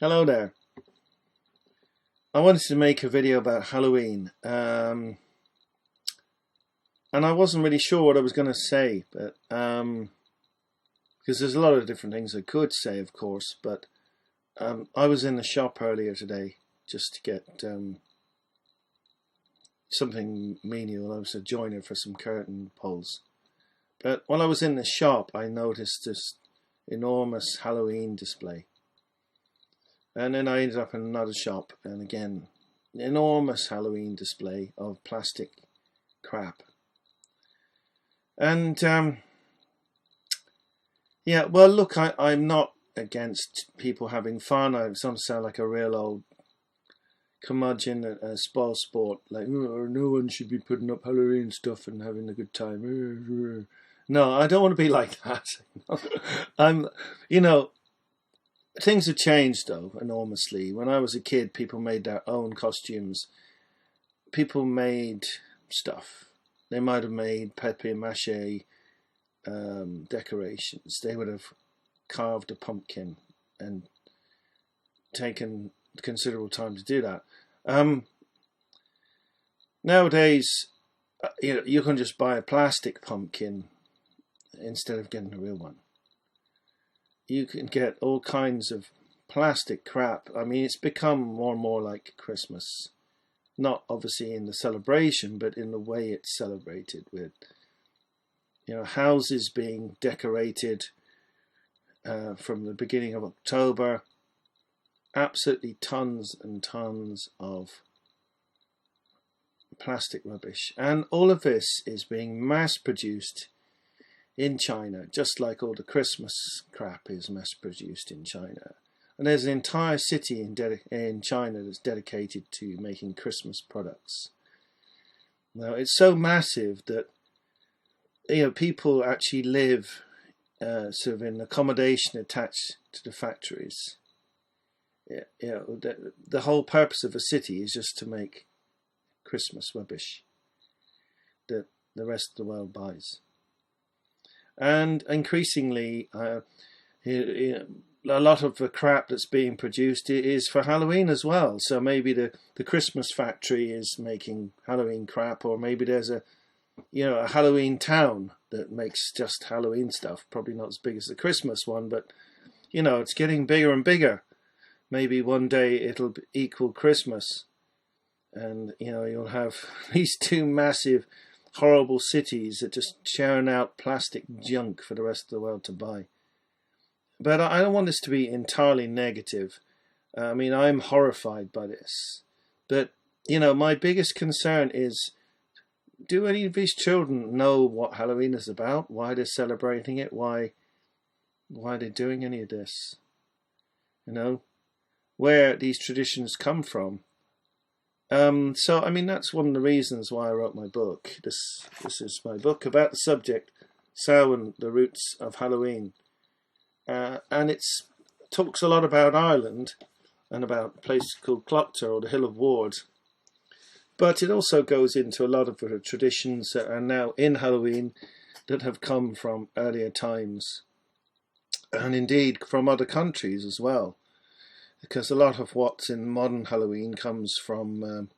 Hello there. I wanted to make a video about Halloween, and I wasn't really sure what I was going to say, but because there's a lot of different things I could say, of course. But I was in the shop earlier today just to get something menial. I was a joiner for some curtain poles. But while I was in the shop, I noticed this enormous Halloween display. And then I ended up in another shop, and again, an enormous Halloween display of plastic crap. And yeah, well, look, I'm not against people having fun. I don't sound like a real old curmudgeon, a spoil sport, like, oh, no one should be putting up Halloween stuff and having a good time. No, I don't want to be like that. I'm, you know, things have changed though enormously. When I was a kid, people made their own costumes. People made stuff. They might have made papier-mâché decorations. They would have carved a pumpkin and taken considerable time to do that. Nowadays, you can just buy a plastic pumpkin instead of getting a real one. You can get all kinds of plastic crap. I mean, it's become more and more like Christmas. Not obviously in the celebration, but in the way it's celebrated, with houses being decorated from the beginning of October. Absolutely tons and tons of plastic rubbish, and all of this is being mass produced in China, just like all the Christmas crap is mass produced in China. And there's an entire city in China that's dedicated to making Christmas products. Now, it's so massive that people actually live sort of in accommodation attached to the factories. The whole purpose of a city is just to make Christmas rubbish that the rest of the world buys. And increasingly, a lot of the crap that's being produced is for Halloween as well. So maybe the Christmas factory is making Halloween crap, or maybe there's a Halloween town that makes just Halloween stuff. Probably not as big as the Christmas one, but it's getting bigger and bigger. Maybe one day it'll equal Christmas, and you'll have these two massive, horrible cities that just churn out plastic junk for the rest of the world to buy. But I don't want this to be entirely negative. I mean, I'm horrified by this. But, my biggest concern is, do any of these children know what Halloween is about? Why they're celebrating it? Why they're doing any of this? Where these traditions come from. So, I mean, that's one of the reasons why I wrote my book. This is my book about the subject, Samhain, the roots of Halloween. And it talks a lot about Ireland and about a place called Clough, or the Hill of Ward. But it also goes into a lot of the traditions that are now in Halloween that have come from earlier times, and indeed from other countries as well. Because a lot of what's in modern Halloween comes from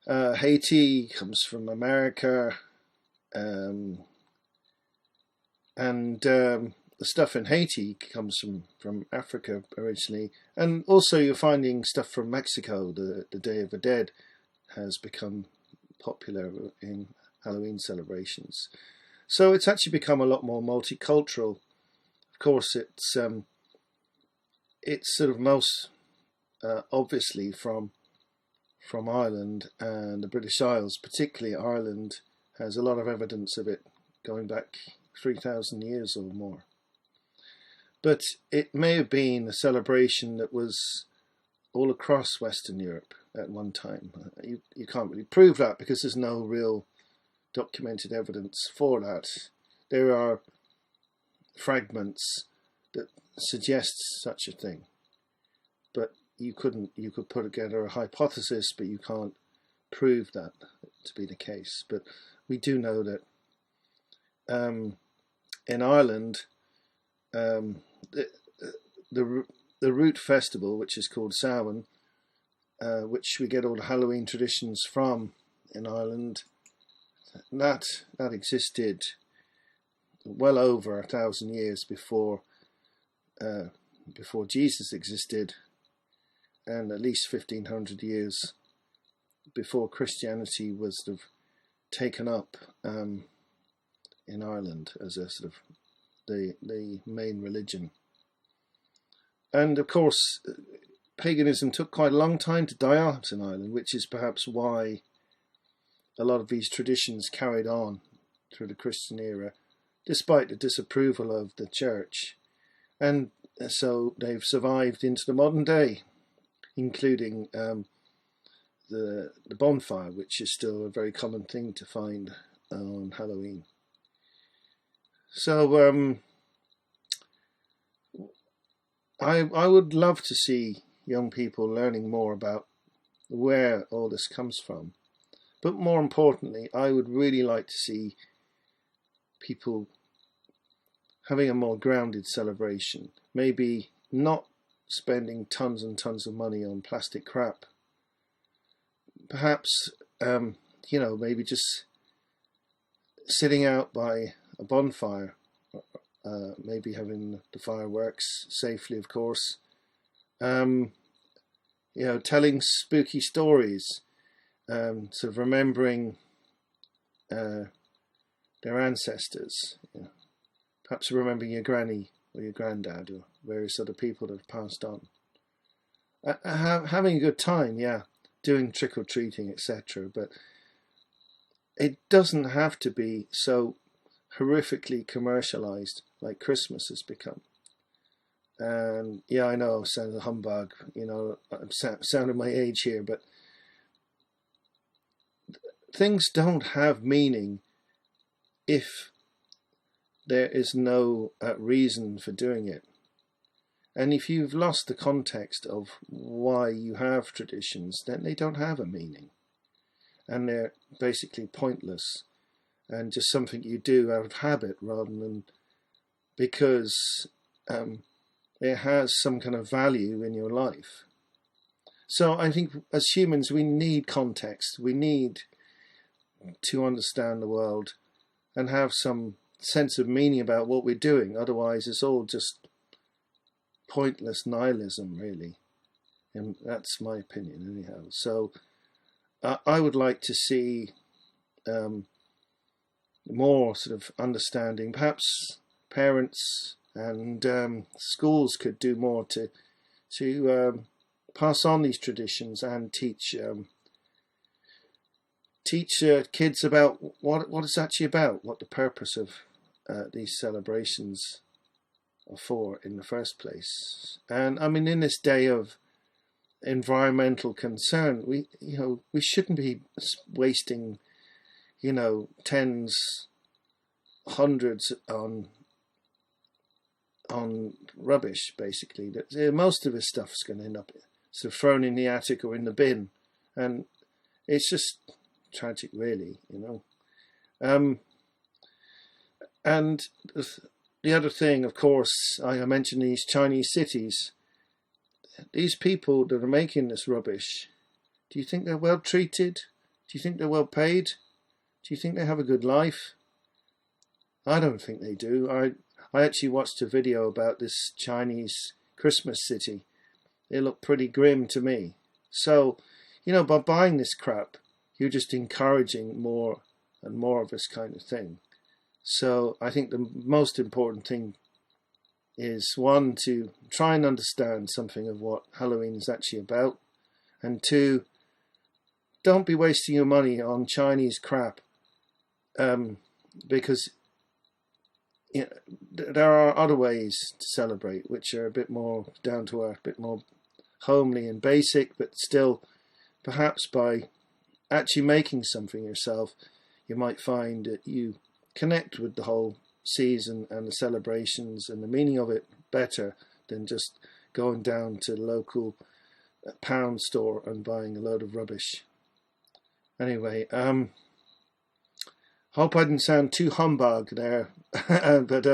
Haiti, comes from America, and the stuff in Haiti comes from Africa originally. And also you're finding stuff from Mexico. The Day of the Dead has become popular in Halloween celebrations. So it's actually become a lot more multicultural. Of course, it's sort of most obviously from Ireland and the British Isles. Particularly Ireland has a lot of evidence of it going back 3,000 years or more. But it may have been a celebration that was all across Western Europe at one time. You can't really prove that because there's no real documented evidence for that. There are fragments that suggests such a thing, but you could put together a hypothesis, but you can't prove that to be the case. But we do know that in Ireland, the the root festival, which is called Samhain, which we get all the Halloween traditions from in Ireland, that existed well over 1,000 years before Jesus existed, and at least 1,500 years before Christianity was sort of taken up in Ireland as a sort of the main religion. And of course, paganism took quite a long time to die out in Ireland, which is perhaps why a lot of these traditions carried on through the Christian era, despite the disapproval of the church. And so they've survived into the modern day, including the bonfire, which is still a very common thing to find on Halloween. So I would love to see young people learning more about where all this comes from. But more importantly, I would really like to see people having a more grounded celebration. Maybe not spending tons and tons of money on plastic crap. Perhaps, maybe just sitting out by a bonfire, maybe having the fireworks safely, of course. Telling spooky stories, sort of remembering their ancestors. Perhaps remembering your granny or your granddad or various other people that have passed on. Having a good time, yeah, doing trick-or-treating, etc. But it doesn't have to be so horrifically commercialized like Christmas has become. And yeah, I know, sounds a humbug, I'm sounding my age here, but things don't have meaning if there is no reason for doing it. And if you've lost the context of why you have traditions, then they don't have a meaning. And they're basically pointless and just something you do out of habit rather than because it has some kind of value in your life. So I think as humans we need context. We need to understand the world and have some sense of meaning about what we're doing. Otherwise it's all just pointless nihilism, really. And that's my opinion anyhow. So I would like to see more sort of understanding. Perhaps parents and schools could do more to pass on these traditions and teach kids about what it's actually about, what the purpose of these celebrations are for in the first place. And I mean, in this day of environmental concern, we shouldn't be wasting tens, hundreds on rubbish. Basically, most of this stuff's going to end up sort of thrown in the attic or in the bin, and it's just tragic, really. And the other thing, of course, I mentioned these Chinese cities. These people that are making this rubbish, do you think they're well treated? Do you think they're well paid? Do you think they have a good life? I don't think they do. I actually watched a video about this Chinese Christmas city. It looked pretty grim to me. So, by buying this crap, you're just encouraging more and more of this kind of thing. So I think the most important thing is, one, to try and understand something of what Halloween is actually about, and two, don't be wasting your money on Chinese crap, because there are other ways to celebrate which are a bit more down to earth, a bit more homely and basic, but still, perhaps by actually making something yourself, you might find that you connect with the whole season and the celebrations and the meaning of it better than just going down to the local pound store and buying a load of rubbish. Anyway, hope I didn't sound too humbug there, but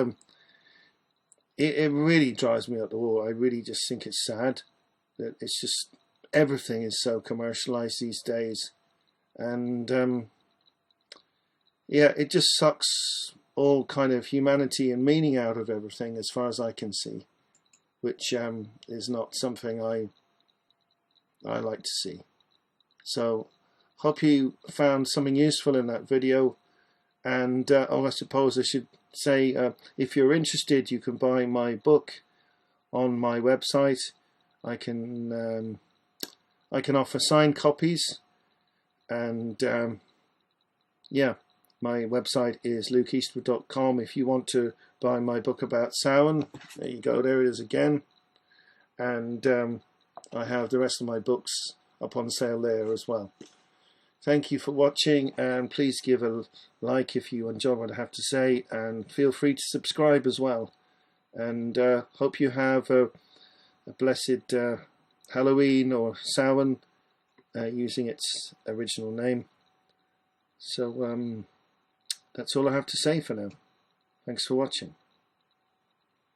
it really drives me up the wall. I really just think it's sad that it's just everything is so commercialized these days, and yeah, it just sucks all kind of humanity and meaning out of everything, as far as I can see, which is not something I like to see. So, hope you found something useful in that video. And I suppose I should say, if you're interested, you can buy my book on my website. I can offer signed copies, and yeah, my website is lukeeastwood.com. If you want to buy my book about Samhain, there you go. There it is again. And I have the rest of my books up on sale there as well. Thank you for watching, and please give a like if you enjoy what I have to say, and feel free to subscribe as well. And hope you have a blessed Halloween or Samhain, using its original name. So that's all I have to say for now. Thanks for watching.